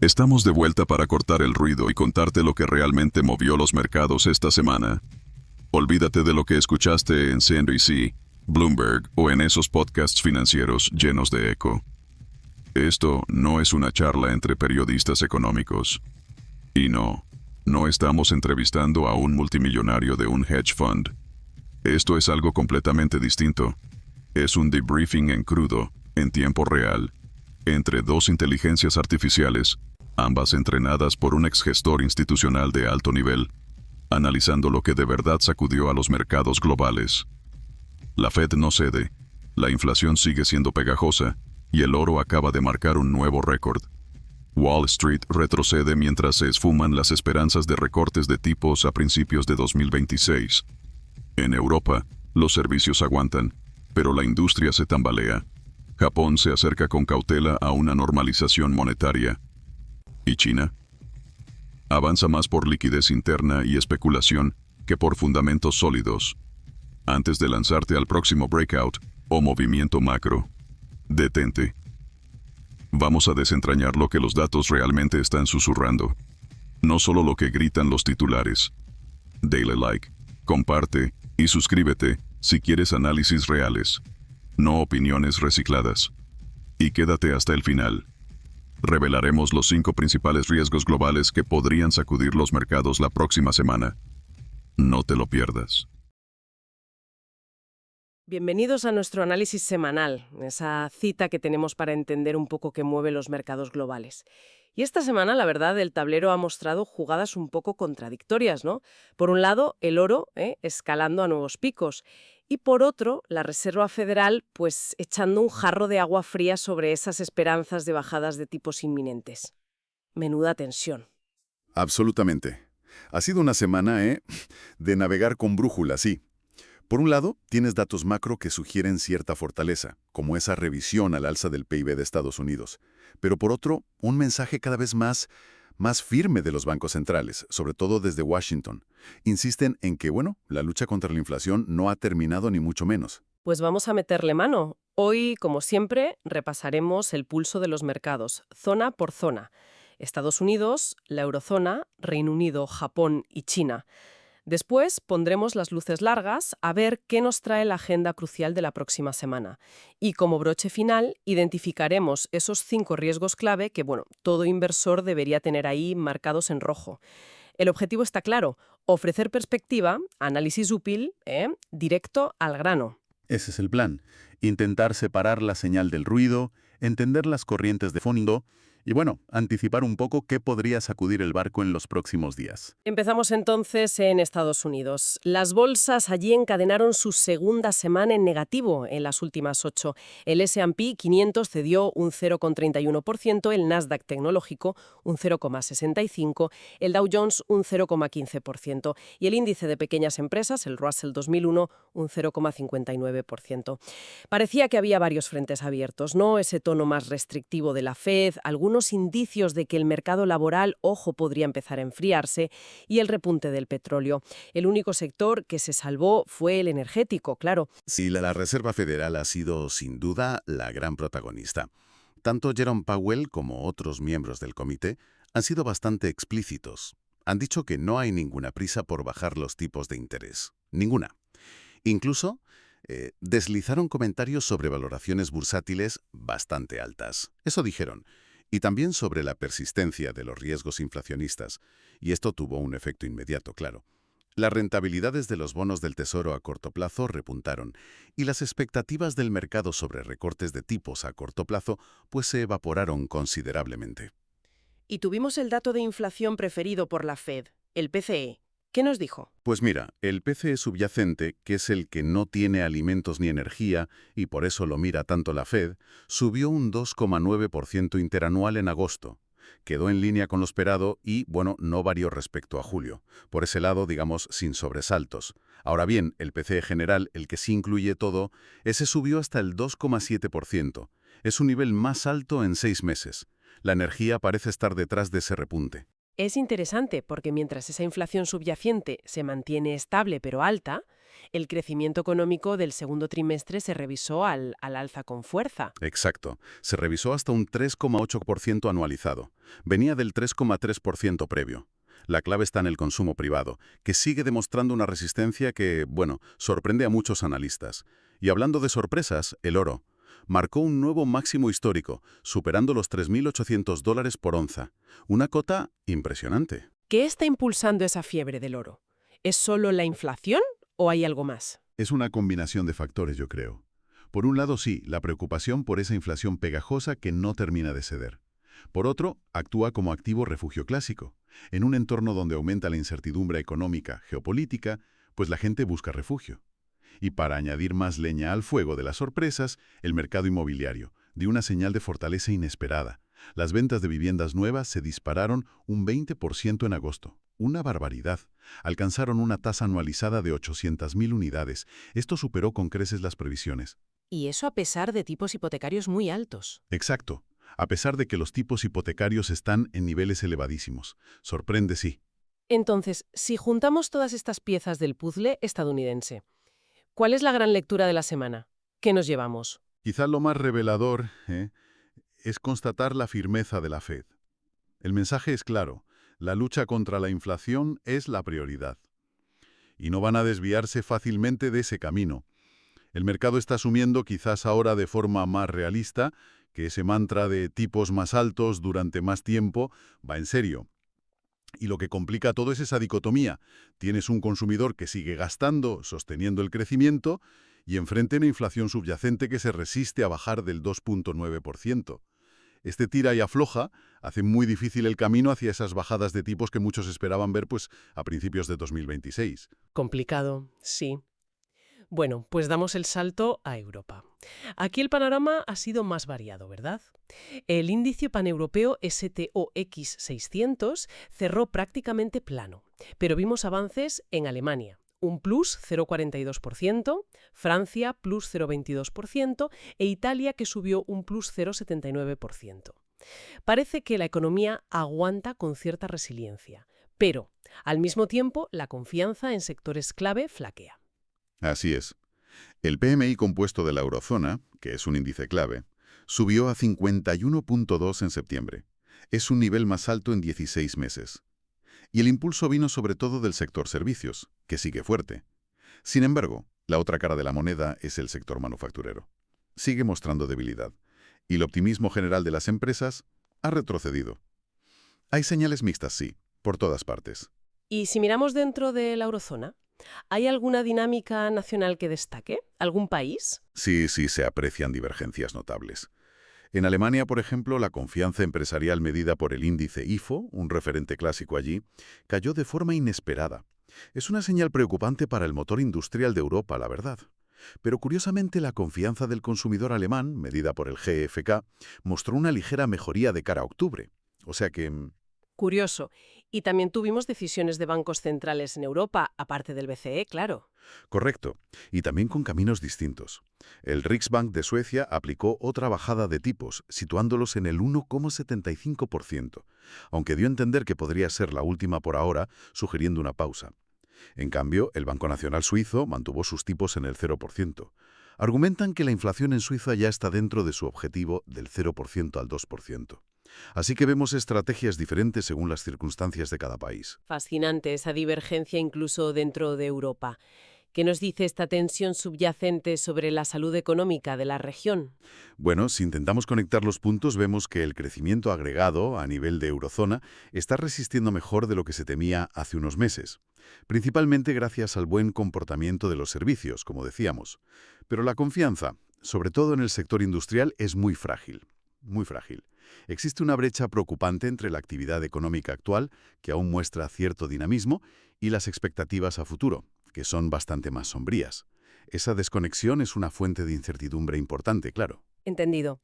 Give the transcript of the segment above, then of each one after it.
Estamos de vuelta para cortar el ruido y contarte lo que realmente movió los mercados esta semana. Olvídate de lo que escuchaste en CNBC, Bloomberg o en esos podcasts financieros llenos de eco. Esto no es una charla entre periodistas económicos. Y no estamos entrevistando a un multimillonario de un hedge fund. Esto es algo completamente distinto. Es un debriefing en crudo, en tiempo real, entre dos inteligencias artificiales, ambas entrenadas por un exgestor institucional de alto nivel, analizando lo que de verdad sacudió a los mercados globales. La Fed no cede, la inflación sigue siendo pegajosa, y el oro acaba de marcar un nuevo récord. Wall Street retrocede mientras se esfuman las esperanzas de recortes de tipos a principios de 2026. En Europa, los servicios aguantan, pero la industria se tambalea. Japón se acerca con cautela a una normalización monetaria. ¿Y China? Avanza más por liquidez interna y especulación que por fundamentos sólidos. Antes de lanzarte al próximo breakout o movimiento macro, detente. Vamos a desentrañar lo que los datos realmente están susurrando. No solo lo que gritan los titulares. Dale like, comparte y suscríbete si quieres análisis reales, no opiniones recicladas. Y quédate hasta el final. Revelaremos los 5 principales riesgos globales que podrían sacudir los mercados la próxima semana. No te lo pierdas. Bienvenidos a nuestro análisis semanal, esa cita que tenemos para entender un poco qué mueve los mercados globales. Y esta semana, la verdad, el tablero ha mostrado jugadas un poco contradictorias, ¿no? Por un lado, el oro, escalando a nuevos picos. Y por otro, la Reserva Federal, pues echando un jarro de agua fría sobre esas esperanzas de bajadas de tipos inminentes. Menuda tensión. Absolutamente. Ha sido una semana, de navegar con brújula, sí. Por un lado, tienes datos macro que sugieren cierta fortaleza, como esa revisión al alza del PIB de Estados Unidos. Pero por otro, un mensaje cada vez más firme de los bancos centrales, sobre todo desde Washington. Insisten en que, la lucha contra la inflación no ha terminado ni mucho menos. Pues vamos a meterle mano. Hoy, como siempre, repasaremos el pulso de los mercados, zona por zona. Estados Unidos, la eurozona, Reino Unido, Japón y China. Después pondremos las luces largas a ver qué nos trae la agenda crucial de la próxima semana. Y como broche final, identificaremos esos 5 riesgos clave que, todo inversor debería tener ahí marcados en rojo. El objetivo está claro, ofrecer perspectiva, análisis útil, directo al grano. Ese es el plan. Intentar separar la señal del ruido, entender las corrientes de fondo y, anticipar un poco qué podría sacudir el barco en los próximos días. Empezamos entonces en Estados Unidos. Las bolsas allí encadenaron su segunda semana en negativo en las últimas 8. El S&P 500 cedió un 0,31%, el Nasdaq tecnológico un 0,65%, el Dow Jones un 0,15% y el índice de pequeñas empresas, el Russell 2001, un 0,59%. Parecía que había varios frentes abiertos, ¿no? Ese tono más restrictivo de la Fed, algunos indicios de que el mercado laboral, podría empezar a enfriarse, y el repunte del petróleo. El único sector que se salvó fue el energético, claro. Sí, la Reserva Federal ha sido, sin duda, la gran protagonista. Tanto Jerome Powell como otros miembros del comité han sido bastante explícitos. Han dicho que no hay ninguna prisa por bajar los tipos de interés. Ninguna. Incluso deslizaron comentarios sobre valoraciones bursátiles bastante altas. Eso dijeron. Y también sobre la persistencia de los riesgos inflacionistas. Y esto tuvo un efecto inmediato, claro. Las rentabilidades de los bonos del Tesoro a corto plazo repuntaron y las expectativas del mercado sobre recortes de tipos a corto plazo pues se evaporaron considerablemente. Y tuvimos el dato de inflación preferido por la Fed, el PCE. ¿Qué nos dijo? Pues mira, el PCE subyacente, que es el que no tiene alimentos ni energía, y por eso lo mira tanto la Fed, subió un 2,9% interanual en agosto. Quedó en línea con lo esperado y, no varió respecto a julio. Por ese lado, digamos, sin sobresaltos. Ahora bien, el PCE general, el que sí incluye todo, ese subió hasta el 2,7%. Es un nivel más alto en 6 meses. La energía parece estar detrás de ese repunte. Es interesante porque mientras esa inflación subyacente se mantiene estable pero alta, el crecimiento económico del segundo trimestre se revisó al alza con fuerza. Exacto. Se revisó hasta un 3,8% anualizado. Venía del 3,3% previo. La clave está en el consumo privado, que sigue demostrando una resistencia que, bueno, sorprende a muchos analistas. Y hablando de sorpresas, el oro marcó un nuevo máximo histórico, superando los $3.800 por onza. Una cota impresionante. ¿Qué está impulsando esa fiebre del oro? ¿Es solo la inflación o hay algo más? Es una combinación de factores, yo creo. Por un lado, sí, la preocupación por esa inflación pegajosa que no termina de ceder. Por otro, actúa como activo refugio clásico. En un entorno donde aumenta la incertidumbre económica, geopolítica, pues la gente busca refugio. Y para añadir más leña al fuego de las sorpresas, el mercado inmobiliario dio una señal de fortaleza inesperada. Las ventas de viviendas nuevas se dispararon un 20% en agosto. Una barbaridad. Alcanzaron una tasa anualizada de 800.000 unidades. Esto superó con creces las previsiones. Y eso a pesar de tipos hipotecarios muy altos. Exacto. A pesar de que los tipos hipotecarios están en niveles elevadísimos. Sorprende, sí. Entonces, si juntamos todas estas piezas del puzzle estadounidense, ¿cuál es la gran lectura de la semana? ¿Qué nos llevamos? Quizá lo más revelador es constatar la firmeza de la Fed. El mensaje es claro. La lucha contra la inflación es la prioridad. Y no van a desviarse fácilmente de ese camino. El mercado está asumiendo, quizás ahora de forma más realista, que ese mantra de tipos más altos durante más tiempo va en serio. Y lo que complica todo es esa dicotomía. Tienes un consumidor que sigue gastando, sosteniendo el crecimiento, y enfrente una inflación subyacente que se resiste a bajar del 2,9%. Este tira y afloja hace muy difícil el camino hacia esas bajadas de tipos que muchos esperaban ver a principios de 2026. Complicado, sí. Bueno, pues damos el salto a Europa. Aquí el panorama ha sido más variado, ¿verdad? El índice paneuropeo STOXX 600 cerró prácticamente plano, pero vimos avances en Alemania, un plus 0,42%, Francia plus 0,22% e Italia que subió un plus 0,79%. Parece que la economía aguanta con cierta resiliencia, pero al mismo tiempo la confianza en sectores clave flaquea. Así es. El PMI compuesto de la eurozona, que es un índice clave, subió a 51,2 en septiembre. Es un nivel más alto en 16 meses. Y el impulso vino sobre todo del sector servicios, que sigue fuerte. Sin embargo, la otra cara de la moneda es el sector manufacturero. Sigue mostrando debilidad. Y el optimismo general de las empresas ha retrocedido. Hay señales mixtas, sí, por todas partes. Y si miramos dentro de la eurozona, ¿hay alguna dinámica nacional que destaque? ¿Algún país? Sí, se aprecian divergencias notables. En Alemania, por ejemplo, la confianza empresarial medida por el índice IFO, un referente clásico allí, cayó de forma inesperada. Es una señal preocupante para el motor industrial de Europa, la verdad. Pero curiosamente la confianza del consumidor alemán, medida por el GfK, mostró una ligera mejoría de cara a octubre. O sea que... Curioso. Y también tuvimos decisiones de bancos centrales en Europa, aparte del BCE, claro. Correcto, y también con caminos distintos. El Riksbank de Suecia aplicó otra bajada de tipos, situándolos en el 1,75%, aunque dio a entender que podría ser la última por ahora, sugiriendo una pausa. En cambio, el Banco Nacional Suizo mantuvo sus tipos en el 0%. Argumentan que la inflación en Suiza ya está dentro de su objetivo del 0% al 2%. Así que vemos estrategias diferentes según las circunstancias de cada país. Fascinante esa divergencia incluso dentro de Europa. ¿Qué nos dice esta tensión subyacente sobre la salud económica de la región? Bueno, si intentamos conectar los puntos, vemos que el crecimiento agregado a nivel de eurozona está resistiendo mejor de lo que se temía hace unos meses, principalmente gracias al buen comportamiento de los servicios, como decíamos. Pero la confianza, sobre todo en el sector industrial, es muy frágil. Muy frágil. Existe una brecha preocupante entre la actividad económica actual, que aún muestra cierto dinamismo, y las expectativas a futuro, que son bastante más sombrías. Esa desconexión es una fuente de incertidumbre importante, claro. Entendido.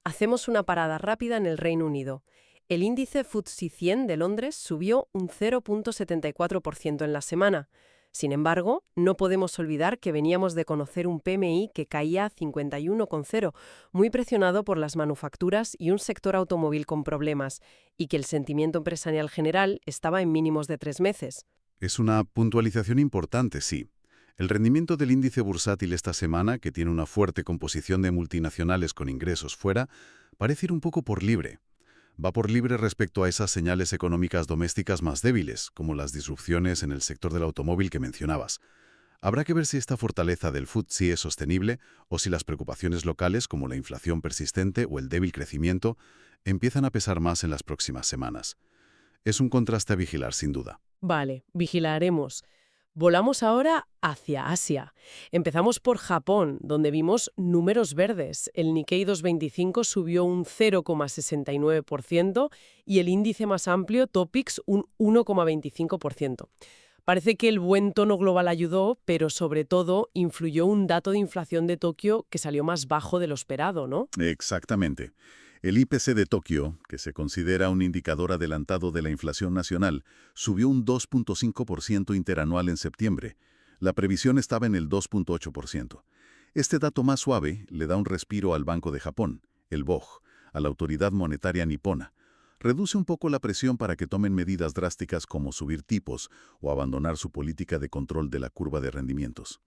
Hacemos una parada rápida en el Reino Unido. El índice FTSE 100 de Londres subió un 0,74% en la semana. Sin embargo, no podemos olvidar que veníamos de conocer un PMI que caía a 51,0, muy presionado por las manufacturas y un sector automóvil con problemas, y que el sentimiento empresarial general estaba en mínimos de 3 meses. Es una puntualización importante, sí. El rendimiento del índice bursátil esta semana, que tiene una fuerte composición de multinacionales con ingresos fuera, parece ir un poco por libre. Va por libre respecto a esas señales económicas domésticas más débiles, como las disrupciones en el sector del automóvil que mencionabas. Habrá que ver si esta fortaleza del FTSE es sostenible o si las preocupaciones locales, como la inflación persistente o el débil crecimiento, empiezan a pesar más en las próximas semanas. Es un contraste a vigilar, sin duda. Vale, vigilaremos. Volamos ahora hacia Asia. Empezamos por Japón, donde vimos números verdes. El Nikkei 225 subió un 0,69% y el índice más amplio, Topix, un 1,25%. Parece que el buen tono global ayudó, pero sobre todo influyó un dato de inflación de Tokio que salió más bajo de lo esperado, ¿no? Exactamente. El IPC de Tokio, que se considera un indicador adelantado de la inflación nacional, subió un 2,5% interanual en septiembre. La previsión estaba en el 2,8%. Este dato más suave le da un respiro al Banco de Japón, el BOJ, a la autoridad monetaria nipona. Reduce un poco la presión para que tomen medidas drásticas como subir tipos o abandonar su política de control de la curva de rendimientos.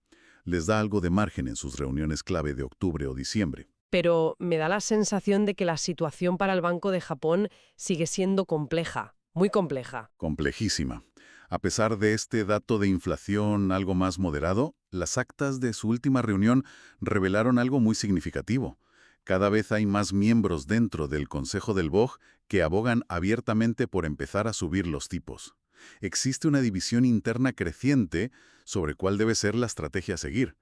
Les da algo de margen en sus reuniones clave de octubre o diciembre. Pero me da la sensación de que la situación para el Banco de Japón sigue siendo compleja, muy compleja. Complejísima. A pesar de este dato de inflación algo más moderado, las actas de su última reunión revelaron algo muy significativo. Cada vez hay más miembros dentro del Consejo del BOJ que abogan abiertamente por empezar a subir los tipos. Existe una división interna creciente sobre cuál debe ser la estrategia a seguir.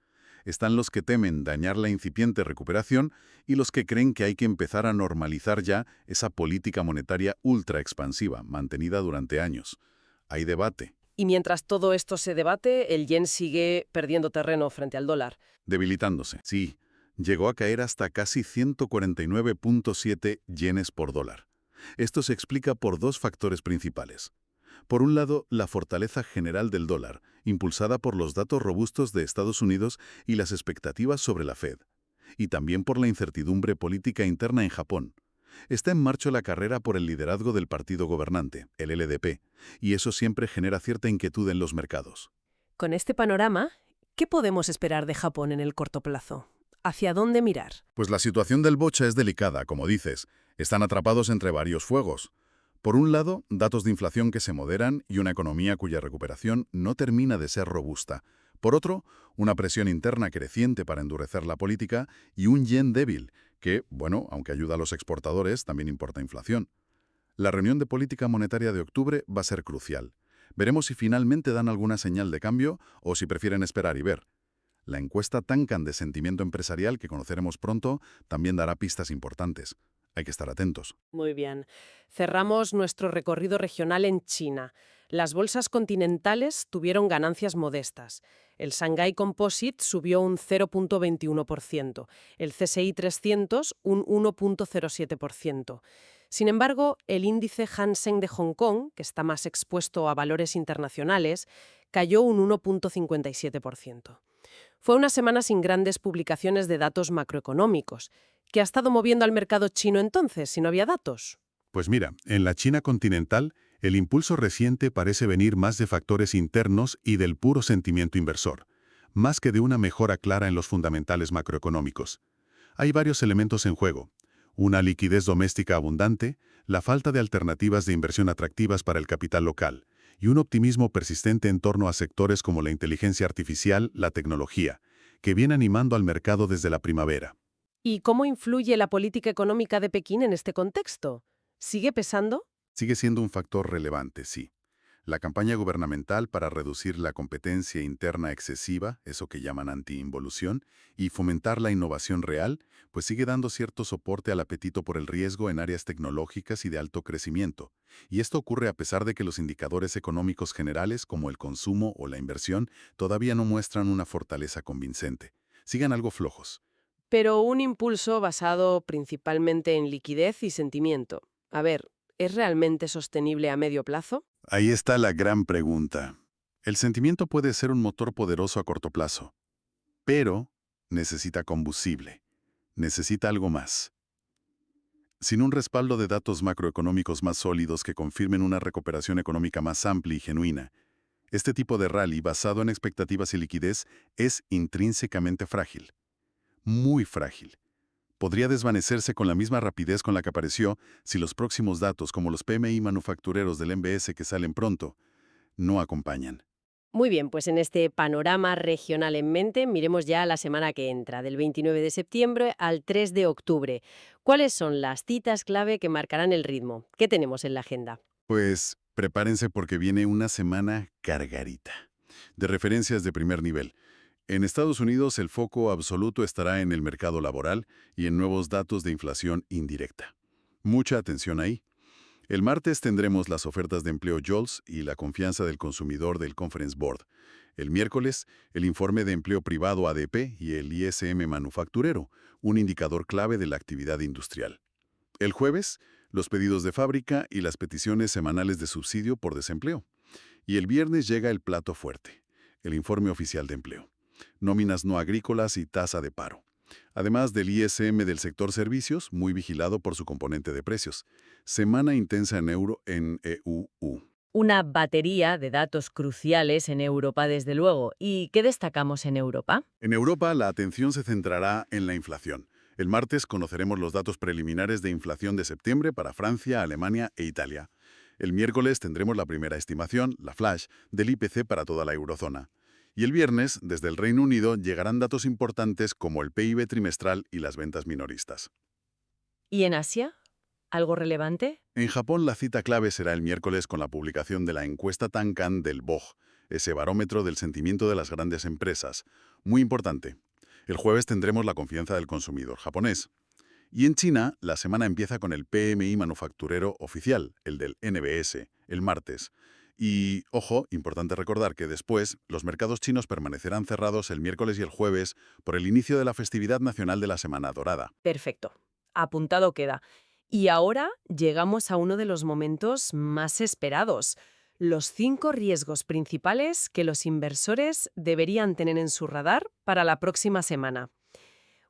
Están los que temen dañar la incipiente recuperación y los que creen que hay que empezar a normalizar ya esa política monetaria ultra expansiva, mantenida durante años. Hay debate. Y mientras todo esto se debate, el yen sigue perdiendo terreno frente al dólar. Debilitándose, sí. Llegó a caer hasta casi 149,7 yenes por dólar. Esto se explica por dos factores principales. Por un lado, la fortaleza general del dólar, impulsada por los datos robustos de Estados Unidos y las expectativas sobre la Fed. Y también por la incertidumbre política interna en Japón. Está en marcha la carrera por el liderazgo del partido gobernante, el LDP, y eso siempre genera cierta inquietud en los mercados. Con este panorama, ¿qué podemos esperar de Japón en el corto plazo? ¿Hacia dónde mirar? Pues la situación del bocha es delicada, como dices. Están atrapados entre varios fuegos. Por un lado, datos de inflación que se moderan y una economía cuya recuperación no termina de ser robusta. Por otro, una presión interna creciente para endurecer la política y un yen débil, que, bueno, aunque ayuda a los exportadores, también importa inflación. La reunión de política monetaria de octubre va a ser crucial. Veremos si finalmente dan alguna señal de cambio o si prefieren esperar y ver. La encuesta Tankan de sentimiento empresarial que conoceremos pronto también dará pistas importantes. Hay que estar atentos. Muy bien. Cerramos nuestro recorrido regional en China. Las bolsas continentales tuvieron ganancias modestas. El Shanghai Composite subió un 0,21%, el CSI 300 un 1,07%. Sin embargo, el índice Hang Seng de Hong Kong, que está más expuesto a valores internacionales, cayó un 1,57%. Fue una semana sin grandes publicaciones de datos macroeconómicos. ¿Qué ha estado moviendo al mercado chino entonces, si no había datos? Pues mira, en la China continental, el impulso reciente parece venir más de factores internos y del puro sentimiento inversor, más que de una mejora clara en los fundamentales macroeconómicos. Hay varios elementos en juego. Una liquidez doméstica abundante, la falta de alternativas de inversión atractivas para el capital local, y un optimismo persistente en torno a sectores como la inteligencia artificial, la tecnología, que viene animando al mercado desde la primavera. ¿Y cómo influye la política económica de Pekín en este contexto? ¿Sigue pesando? Sigue siendo un factor relevante, sí. La campaña gubernamental para reducir la competencia interna excesiva, eso que llaman antiinvolución, y fomentar la innovación real, pues sigue dando cierto soporte al apetito por el riesgo en áreas tecnológicas y de alto crecimiento. Y esto ocurre a pesar de que los indicadores económicos generales, como el consumo o la inversión, todavía no muestran una fortaleza convincente. Siguen algo flojos. Pero un impulso basado principalmente en liquidez y sentimiento. A ver, ¿es realmente sostenible a medio plazo? Ahí está la gran pregunta. El sentimiento puede ser un motor poderoso a corto plazo, pero necesita combustible, necesita algo más. Sin un respaldo de datos macroeconómicos más sólidos que confirmen una recuperación económica más amplia y genuina, este tipo de rally basado en expectativas y liquidez es intrínsecamente frágil, muy frágil. Podría desvanecerse con la misma rapidez con la que apareció si los próximos datos, como los PMI manufactureros del MBS que salen pronto, no acompañan. Muy bien, pues en este panorama regional en mente, miremos ya la semana que entra, del 29 de septiembre al 3 de octubre. ¿Cuáles son las citas clave que marcarán el ritmo? ¿Qué tenemos en la agenda? Pues prepárense porque viene una semana cargadita, de referencias de primer nivel. En Estados Unidos el foco absoluto estará en el mercado laboral y en nuevos datos de inflación indirecta. Mucha atención ahí. El martes tendremos las ofertas de empleo JOLTS y la confianza del consumidor del Conference Board. El miércoles, el informe de empleo privado ADP y el ISM manufacturero, un indicador clave de la actividad industrial. El jueves, los pedidos de fábrica y las peticiones semanales de subsidio por desempleo. Y el viernes llega el plato fuerte, el informe oficial de empleo. Nóminas no agrícolas y tasa de paro. Además del ISM del sector servicios, muy vigilado por su componente de precios. Semana intensa en euro en EUU. Una batería de datos cruciales en Europa, desde luego. ¿Y qué destacamos en Europa? En Europa, la atención se centrará en la inflación. El martes conoceremos los datos preliminares de inflación de septiembre para Francia, Alemania e Italia. El miércoles tendremos la primera estimación, la flash, del IPC para toda la eurozona. Y el viernes, desde el Reino Unido, llegarán datos importantes como el PIB trimestral y las ventas minoristas. ¿Y en Asia? ¿Algo relevante? En Japón, la cita clave será el miércoles con la publicación de la encuesta Tankan del BOJ, ese barómetro del sentimiento de las grandes empresas. Muy importante. El jueves tendremos la confianza del consumidor japonés. Y en China, la semana empieza con el PMI manufacturero oficial, el del NBS, el martes. Y, ojo, importante recordar que después los mercados chinos permanecerán cerrados el miércoles y el jueves por el inicio de la festividad nacional de la Semana Dorada. Perfecto. Apuntado queda. Y ahora llegamos a uno de los momentos más esperados. Los 5 riesgos principales que los inversores deberían tener en su radar para la próxima semana.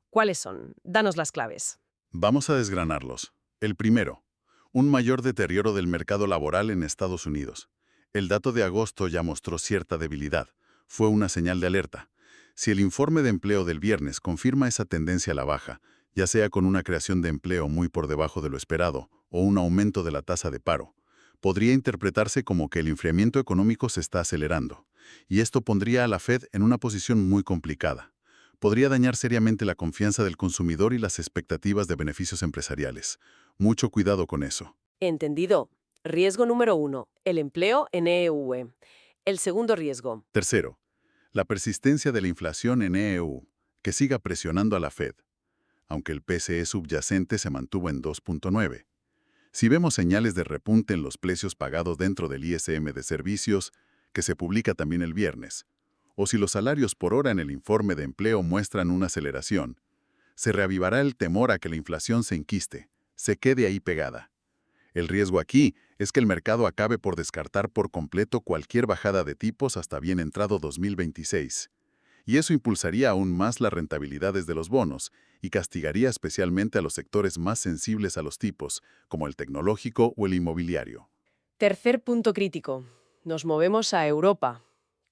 ¿Cuáles son? Danos las claves. Vamos a desgranarlos. El primero, un mayor deterioro del mercado laboral en Estados Unidos. El dato de agosto ya mostró cierta debilidad. Fue una señal de alerta. Si el informe de empleo del viernes confirma esa tendencia a la baja, ya sea con una creación de empleo muy por debajo de lo esperado o un aumento de la tasa de paro, podría interpretarse como que el enfriamiento económico se está acelerando. Y esto pondría a la Fed en una posición muy complicada. Podría dañar seriamente la confianza del consumidor y las expectativas de beneficios empresariales. Mucho cuidado con eso. Entendido. Riesgo número 1, el empleo en EUE. El segundo riesgo. Tercero, la persistencia de la inflación en EU, que siga presionando a la Fed, aunque el PCE subyacente se mantuvo en 2.9. Si vemos señales de repunte en los precios pagados dentro del ISM de servicios, que se publica también el viernes, o si los salarios por hora en el informe de empleo muestran una aceleración, se reavivará el temor a que la inflación se enquiste, se quede ahí pegada. El riesgo aquí es que el mercado acabe por descartar por completo cualquier bajada de tipos hasta bien entrado 2026. Y eso impulsaría aún más las rentabilidades de los bonos y castigaría especialmente a los sectores más sensibles a los tipos, como el tecnológico o el inmobiliario. Tercer punto crítico. Nos movemos a Europa.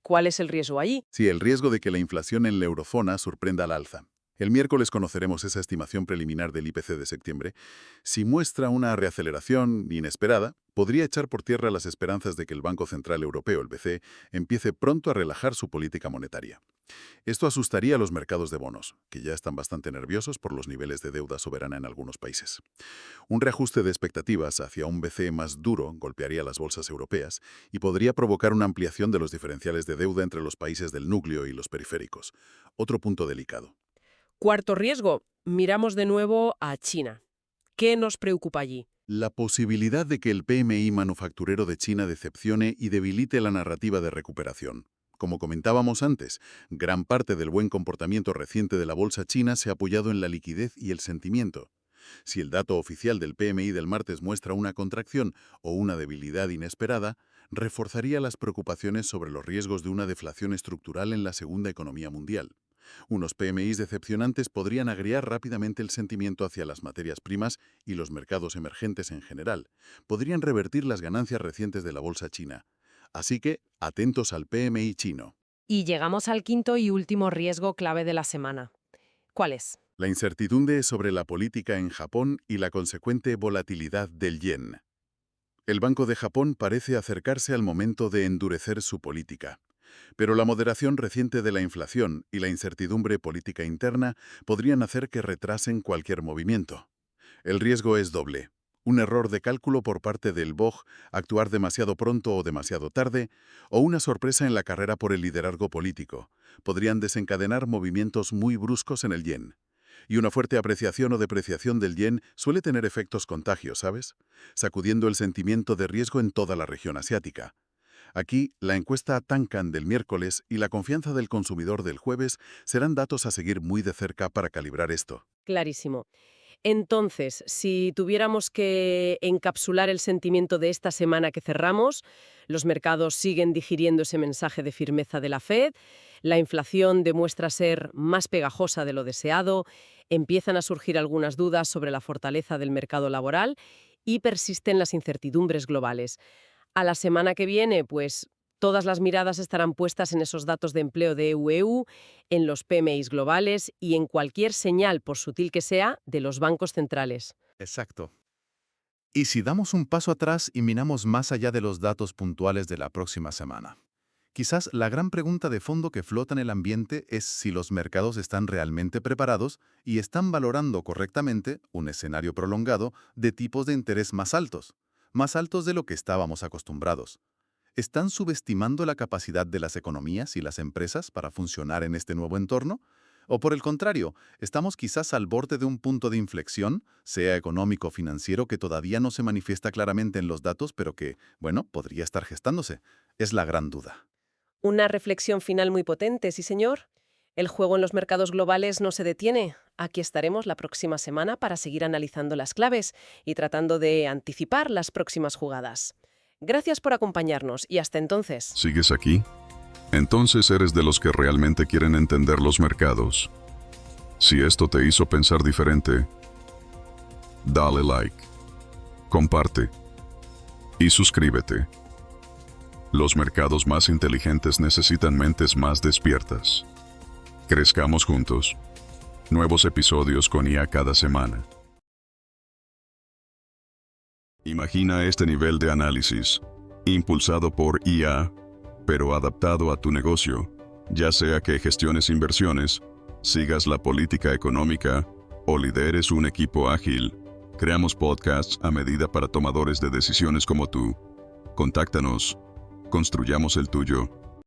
¿Cuál es el riesgo allí? Sí, el riesgo de que la inflación en la eurozona sorprenda al alza. El miércoles conoceremos esa estimación preliminar del IPC de septiembre. Si muestra una reaceleración inesperada, podría echar por tierra las esperanzas de que el Banco Central Europeo, el BCE, empiece pronto a relajar su política monetaria. Esto asustaría a los mercados de bonos, que ya están bastante nerviosos por los niveles de deuda soberana en algunos países. Un reajuste de expectativas hacia un BCE más duro golpearía las bolsas europeas y podría provocar una ampliación de los diferenciales de deuda entre los países del núcleo y los periféricos. Otro punto delicado. Cuarto riesgo. Miramos de nuevo a China. ¿Qué nos preocupa allí? La posibilidad de que el PMI manufacturero de China decepcione y debilite la narrativa de recuperación. Como comentábamos antes, gran parte del buen comportamiento reciente de la bolsa china se ha apoyado en la liquidez y el sentimiento. Si el dato oficial del PMI del martes muestra una contracción o una debilidad inesperada, reforzaría las preocupaciones sobre los riesgos de una deflación estructural en la segunda economía mundial. Unos PMIs decepcionantes podrían agriar rápidamente el sentimiento hacia las materias primas y los mercados emergentes en general. Podrían revertir las ganancias recientes de la bolsa china. Así que, atentos al PMI chino. Y llegamos al quinto y último riesgo clave de la semana. ¿Cuál es? La incertidumbre sobre la política en Japón y la consecuente volatilidad del yen. El Banco de Japón parece acercarse al momento de endurecer su política. Pero la moderación reciente de la inflación y la incertidumbre política interna podrían hacer que retrasen cualquier movimiento. El riesgo es doble. Un error de cálculo por parte del BOJ, actuar demasiado pronto o demasiado tarde, o una sorpresa en la carrera por el liderazgo político. Podrían desencadenar movimientos muy bruscos en el yen. Y una fuerte apreciación o depreciación del yen suele tener efectos contagios, ¿sabes? Sacudiendo el sentimiento de riesgo en toda la región asiática. Aquí, la encuesta Tankan del miércoles y la confianza del consumidor del jueves serán datos a seguir muy de cerca para calibrar esto. Clarísimo. Entonces, si tuviéramos que encapsular el sentimiento de esta semana que cerramos, los mercados siguen digiriendo ese mensaje de firmeza de la Fed, la inflación demuestra ser más pegajosa de lo deseado, empiezan a surgir algunas dudas sobre la fortaleza del mercado laboral y persisten las incertidumbres globales. A la semana que viene, pues, todas las miradas estarán puestas en esos datos de empleo de EU, en los PMIs globales y en cualquier señal, por sutil que sea, de los bancos centrales. Exacto. Y si damos un paso atrás y miramos más allá de los datos puntuales de la próxima semana, quizás la gran pregunta de fondo que flota en el ambiente es si los mercados están realmente preparados y están valorando correctamente un escenario prolongado de tipos de interés más altos de lo que estábamos acostumbrados. ¿Están subestimando la capacidad de las economías y las empresas para funcionar en este nuevo entorno? ¿O por el contrario, estamos quizás al borde de un punto de inflexión, sea económico o financiero, que todavía no se manifiesta claramente en los datos, pero que, bueno, podría estar gestándose? Es la gran duda. Una reflexión final muy potente, sí señor. El juego en los mercados globales no se detiene. Aquí estaremos la próxima semana para seguir analizando las claves y tratando de anticipar las próximas jugadas. Gracias por acompañarnos y hasta entonces. ¿Sigues aquí? Entonces eres de los que realmente quieren entender los mercados. Si esto te hizo pensar diferente, dale like, comparte y suscríbete. Los mercados más inteligentes necesitan mentes más despiertas. Crezcamos juntos. Nuevos episodios con IA cada semana. Imagina este nivel de análisis, impulsado por IA, pero adaptado a tu negocio, ya sea que gestiones inversiones, sigas la política económica o lideres un equipo ágil. Creamos podcasts a medida para tomadores de decisiones como tú. Contáctanos, construyamos el tuyo.